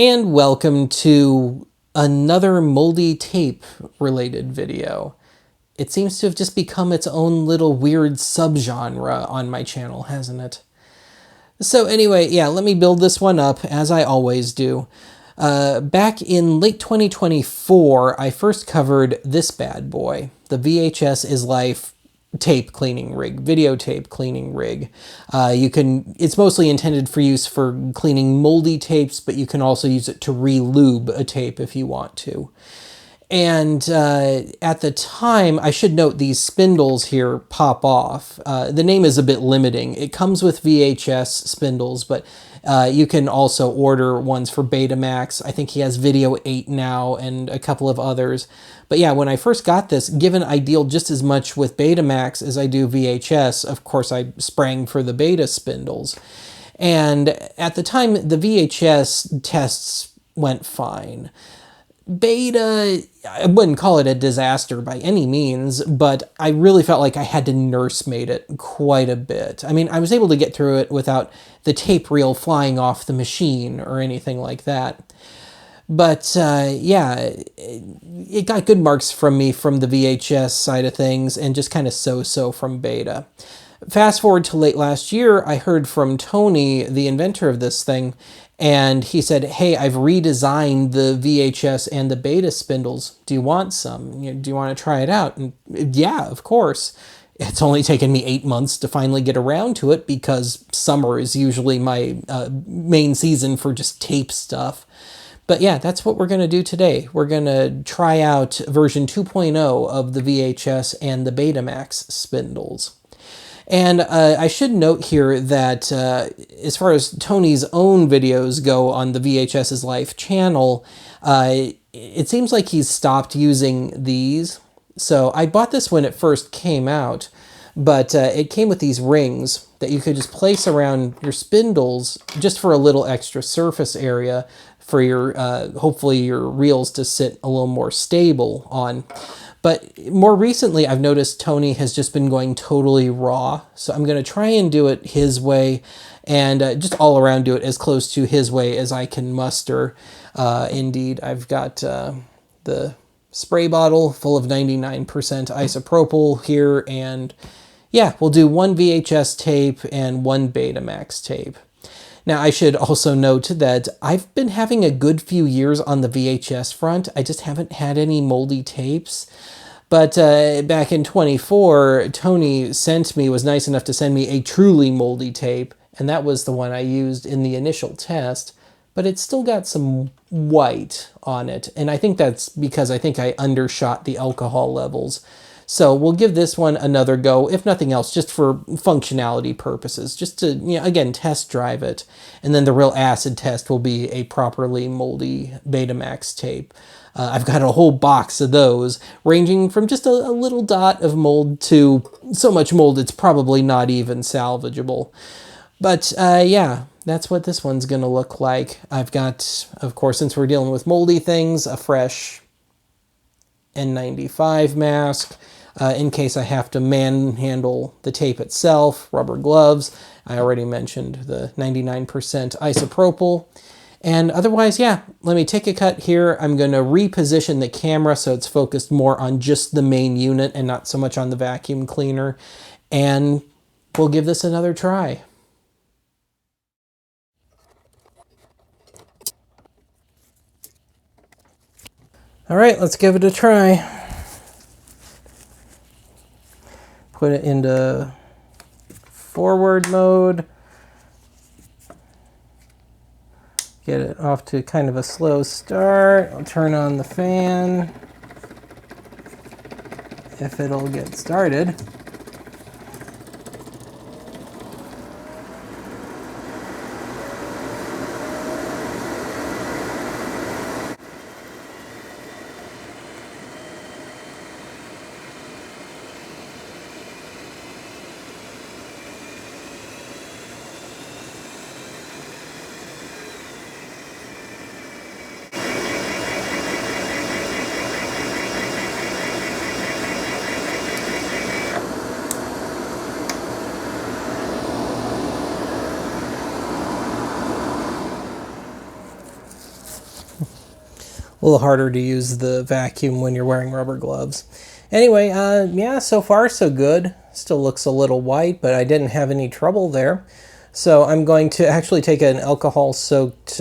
And welcome to another moldy tape related video. It seems to have just become its own little weird subgenre on my channel, hasn't it? So anyway, yeah, let me build this one up as I always do. Back in late 2024, I first covered this bad boy, the VHS is Life tape cleaning rig, videotape cleaning rig. It's mostly intended for use for cleaning moldy tapes, but you can also use it to re-lube a tape if you want to. And at the time, I should note these spindles here pop off. The name is a bit limiting. It comes with VHS spindles, but you can also order ones for Betamax. I think he has Video 8 now and a couple of others. But yeah, when I first got this, given I deal just as much with Betamax as I do VHS, of course I sprang for the Beta spindles. And at the time, the VHS tests went fine. Beta, I wouldn't call it a disaster by any means, but I really felt like I had to nursemaid it quite a bit. I mean, I was able to get through it without the tape reel flying off the machine or anything like that. But yeah, it got good marks from me from the VHS side of things and just kind of so-so from Beta. Fast forward to late last year, I heard from Tony, the inventor of this thing, and he said, hey, I've redesigned the VHS and the Beta spindles. Do you want some? Do you want to try it out? And yeah, of course. It's only taken me 8 months to finally get around to it because summer is usually my main season for just tape stuff. But yeah, that's what we're going to do today. We're going to try out version 2.0 of the VHS and the Betamax spindles. And I should note here that as far as Tony's own videos go on the VHS is Life channel, it seems like he's stopped using these. So I bought this when it first came out, but it came with these rings that you could just place around your spindles just for a little extra surface area for your, hopefully your reels to sit a little more stable on. But more recently, I've noticed Tony has just been going totally raw. So I'm going to try and do it his way and just all around do it as close to his way as I can muster. Indeed, I've got the spray bottle full of 99% isopropyl here. And yeah, we'll do one VHS tape and one Betamax tape. Now, I should also note that I've been having a good few years on the VHS front. I just haven't had any moldy tapes. But back in 24, Tony was nice enough to send me a truly moldy tape, and that was the one I used in the initial test. But it's still got some white on it, and I think that's because I think I undershot the alcohol levels. So we'll give this one another go, if nothing else, just for functionality purposes, just to, again, test drive it. And then the real acid test will be a properly moldy Betamax tape. I've got a whole box of those, ranging from just a little dot of mold to so much mold it's probably not even salvageable. But yeah, that's what this one's going to look like. I've got, of course, since we're dealing with moldy things, a fresh N95 mask. In case I have to manhandle the tape itself, rubber gloves. I already mentioned the 99% isopropyl. And otherwise, yeah, let me take a cut here. I'm going to reposition the camera so it's focused more on just the main unit and not so much on the vacuum cleaner. And we'll give this another try. All right, let's give it a try. Put it into forward mode. Get it off to kind of a slow start. I'll turn on the fan if it'll get started. A little harder to use the vacuum when you're wearing rubber gloves. Anyway, yeah, so far so good. Still looks a little white, but I didn't have any trouble there. So I'm going to actually take an alcohol-soaked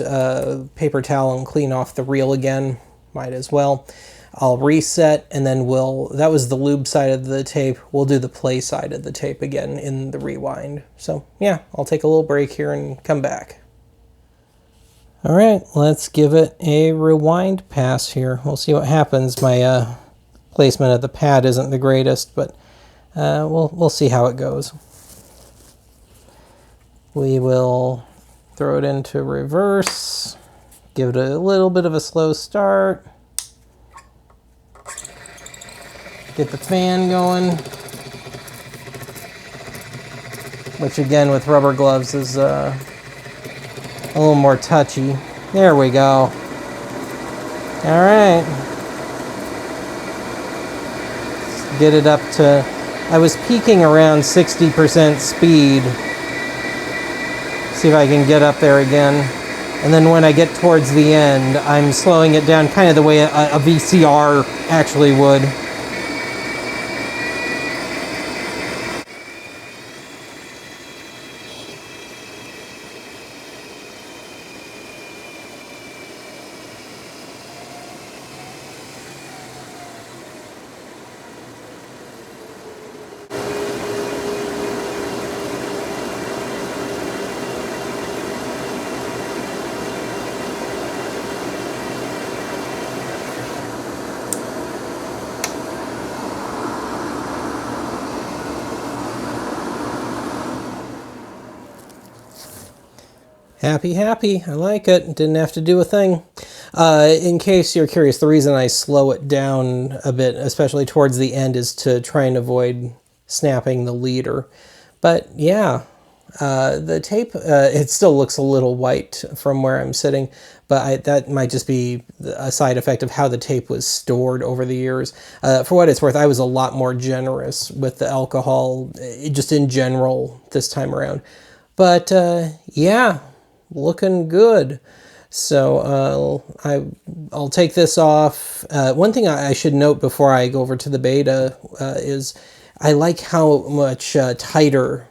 paper towel and clean off the reel again. Might as well. I'll reset, and then that was the lube side of the tape. We'll do the play side of the tape again in the rewind. So yeah, I'll take a little break here and come back. All right, let's give it a rewind pass here. We'll see what happens. My placement of the pad isn't the greatest, but we'll see how it goes. We will throw it into reverse, give it a little bit of a slow start, get the fan going, which again with rubber gloves is a little more touchy. There we go. All right. Let's get it up to, I was peaking around 60% speed. See if I can get up there again. And then when I get towards the end, I'm slowing it down kind of the way a VCR actually would. Happy. I like it. Didn't have to do a thing. In case you're curious, the reason I slow it down a bit, especially towards the end, is to try and avoid snapping the leader. But yeah, the tape, it still looks a little white from where I'm sitting, but that might just be a side effect of how the tape was stored over the years. For what it's worth, I was a lot more generous with the alcohol, just in general, this time around. But yeah, looking good. So I'll take this off. One thing I should note before I go over to the beta is I like how much tighter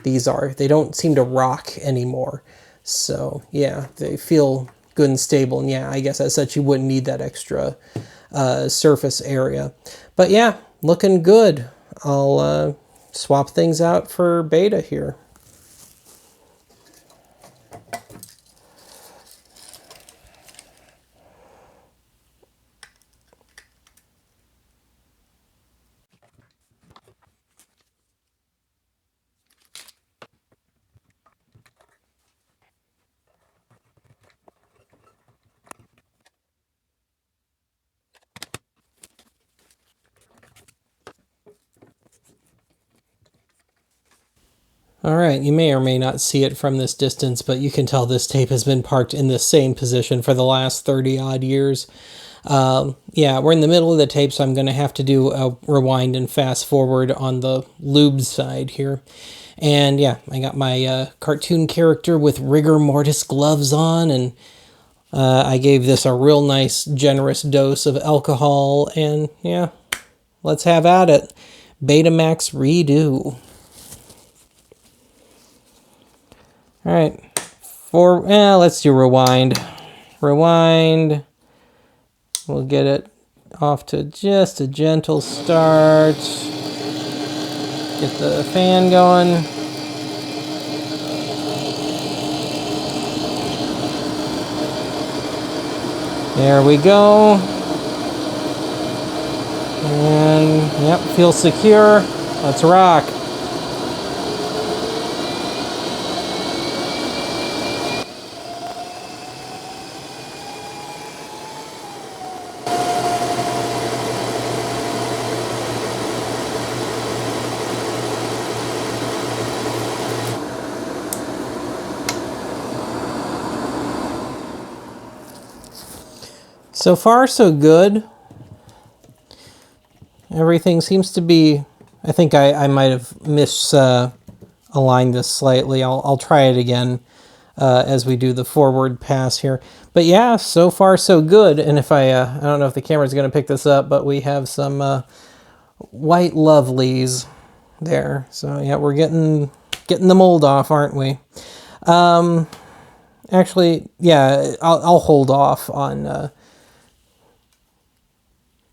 these are. They don't seem to rock anymore. So yeah, they feel good and stable. And yeah, I guess as such you wouldn't need that extra surface area. But yeah, looking good. I'll swap things out for beta here. Alright, you may or may not see it from this distance, but you can tell this tape has been parked in the same position for the last 30 odd years. Yeah, we're in the middle of the tape, so I'm going to have to do a rewind and fast forward on the lube side here. And yeah, I got my cartoon character with rigor mortis gloves on, and I gave this a real nice, generous dose of alcohol, and yeah, let's have at it. Betamax redo. All right, let's do rewind. Rewind. We'll get it off to just a gentle start. Get the fan going. There we go. And yep, feels secure. Let's rock. So far, so good. Everything seems to be... I think I might have misaligned this slightly. I'll try it again. as we do the forward pass here. But yeah, so far so good. And if I don't know if the camera's going to pick this up, but we have some white lovelies there. So yeah, we're getting the mold off, aren't we? Actually, yeah, I'll hold off on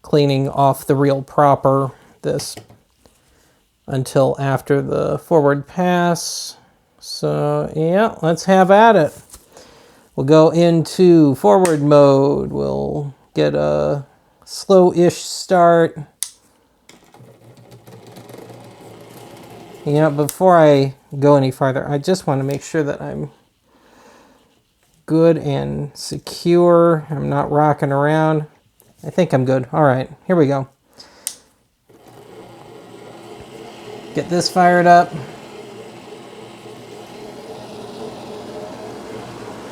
cleaning off the real proper this until after the forward pass. So yeah, let's have at it. We'll go into forward mode. We'll get a slow-ish start. Yeah, before I go any farther, I just want to make sure that I'm good and secure. I'm not rocking around. I think I'm good. All right, here we go. Get this fired up.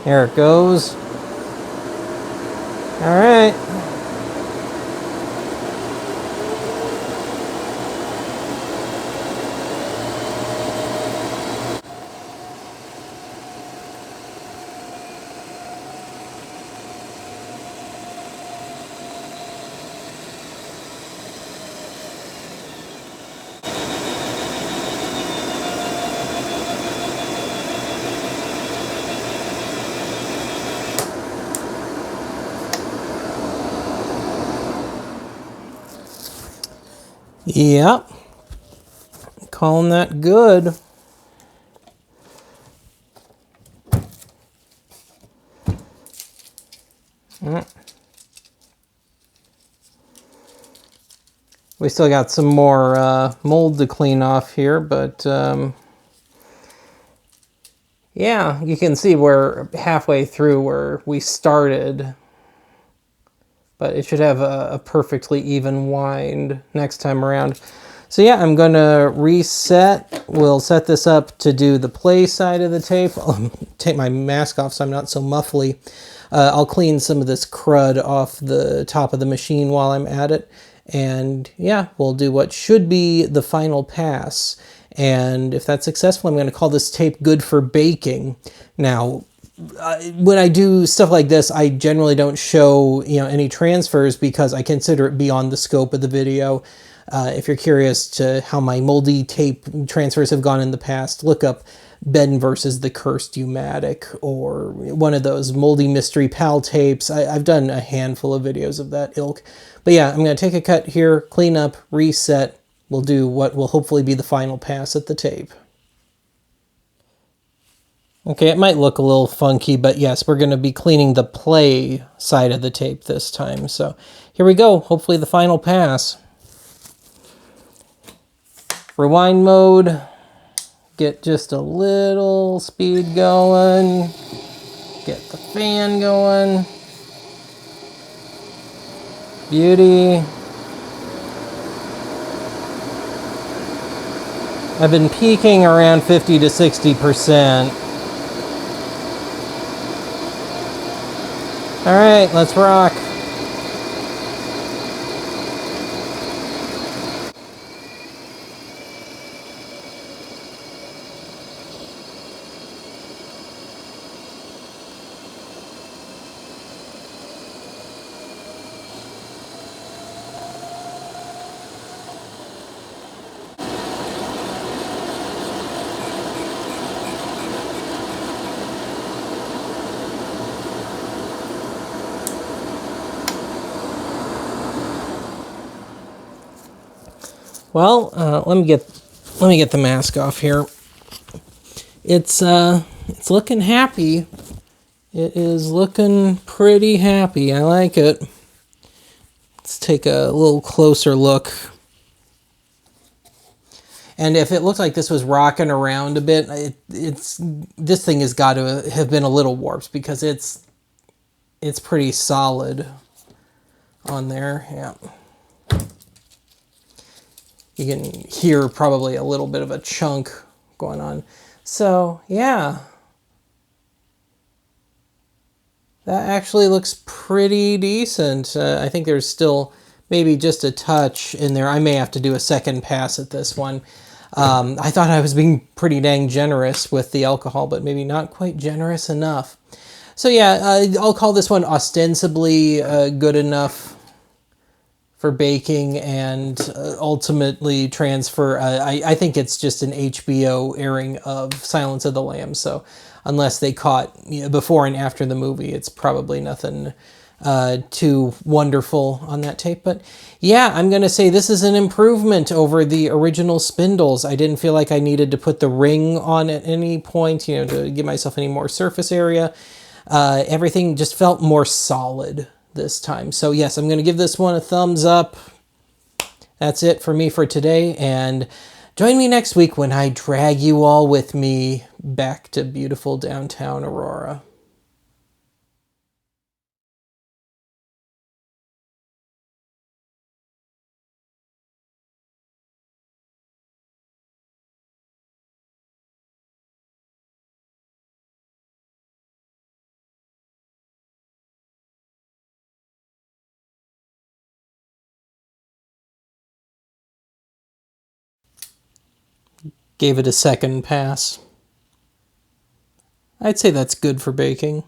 There it goes. All right. Yep. Calling that good. We still got some more mold to clean off here, but yeah, you can see we're halfway through where we started, but it should have a perfectly even wind next time around. So yeah, I'm going to reset. We'll set this up to do the play side of the tape. I'll take my mask off so I'm not so muffly. I'll clean some of this crud off the top of the machine while I'm at it. And yeah, we'll do what should be the final pass. And if that's successful, I'm going to call this tape good for baking. Now, when I do stuff like this, I generally don't show any transfers because I consider it beyond the scope of the video. If you're curious to how my moldy tape transfers have gone in the past, look up Ben versus the Cursed U-matic or one of those moldy mystery pal tapes. I've done a handful of videos of that ilk. But yeah, I'm going to take a cut here, clean up, reset. We'll do what will hopefully be the final pass at the tape. Okay, it might look a little funky, but yes, we're going to be cleaning the play side of the tape this time. So here we go, hopefully the final pass. Rewind mode, get just a little speed going, get the fan going. Beauty. I've been peaking around 50 to 60%. All right, let's rock. Well, let me get the mask off here. It's looking happy. It is looking pretty happy. I like it. Let's take a little closer look. And if it looked like this was rocking around a bit, this thing has got to have been a little warped because it's pretty solid on there. Yeah. You can hear probably a little bit of a chunk going on. So, yeah. That actually looks pretty decent. I think there's still maybe just a touch in there. I may have to do a second pass at this one. I thought I was being pretty dang generous with the alcohol, but maybe not quite generous enough. So yeah, I'll call this one ostensibly good enough for baking and ultimately transfer. I think it's just an HBO airing of Silence of the Lambs. So unless they caught before and after the movie, it's probably nothing too wonderful on that tape. But yeah, I'm going to say this is an improvement over the original Spindles. I didn't feel like I needed to put the ring on at any point, to give myself any more surface area. Everything just felt more solid this time. So yes, I'm going to give this one a thumbs up. That's it for me for today, and join me next week when I drag you all with me back to beautiful downtown Aurora. Gave it a second pass. I'd say that's good for baking.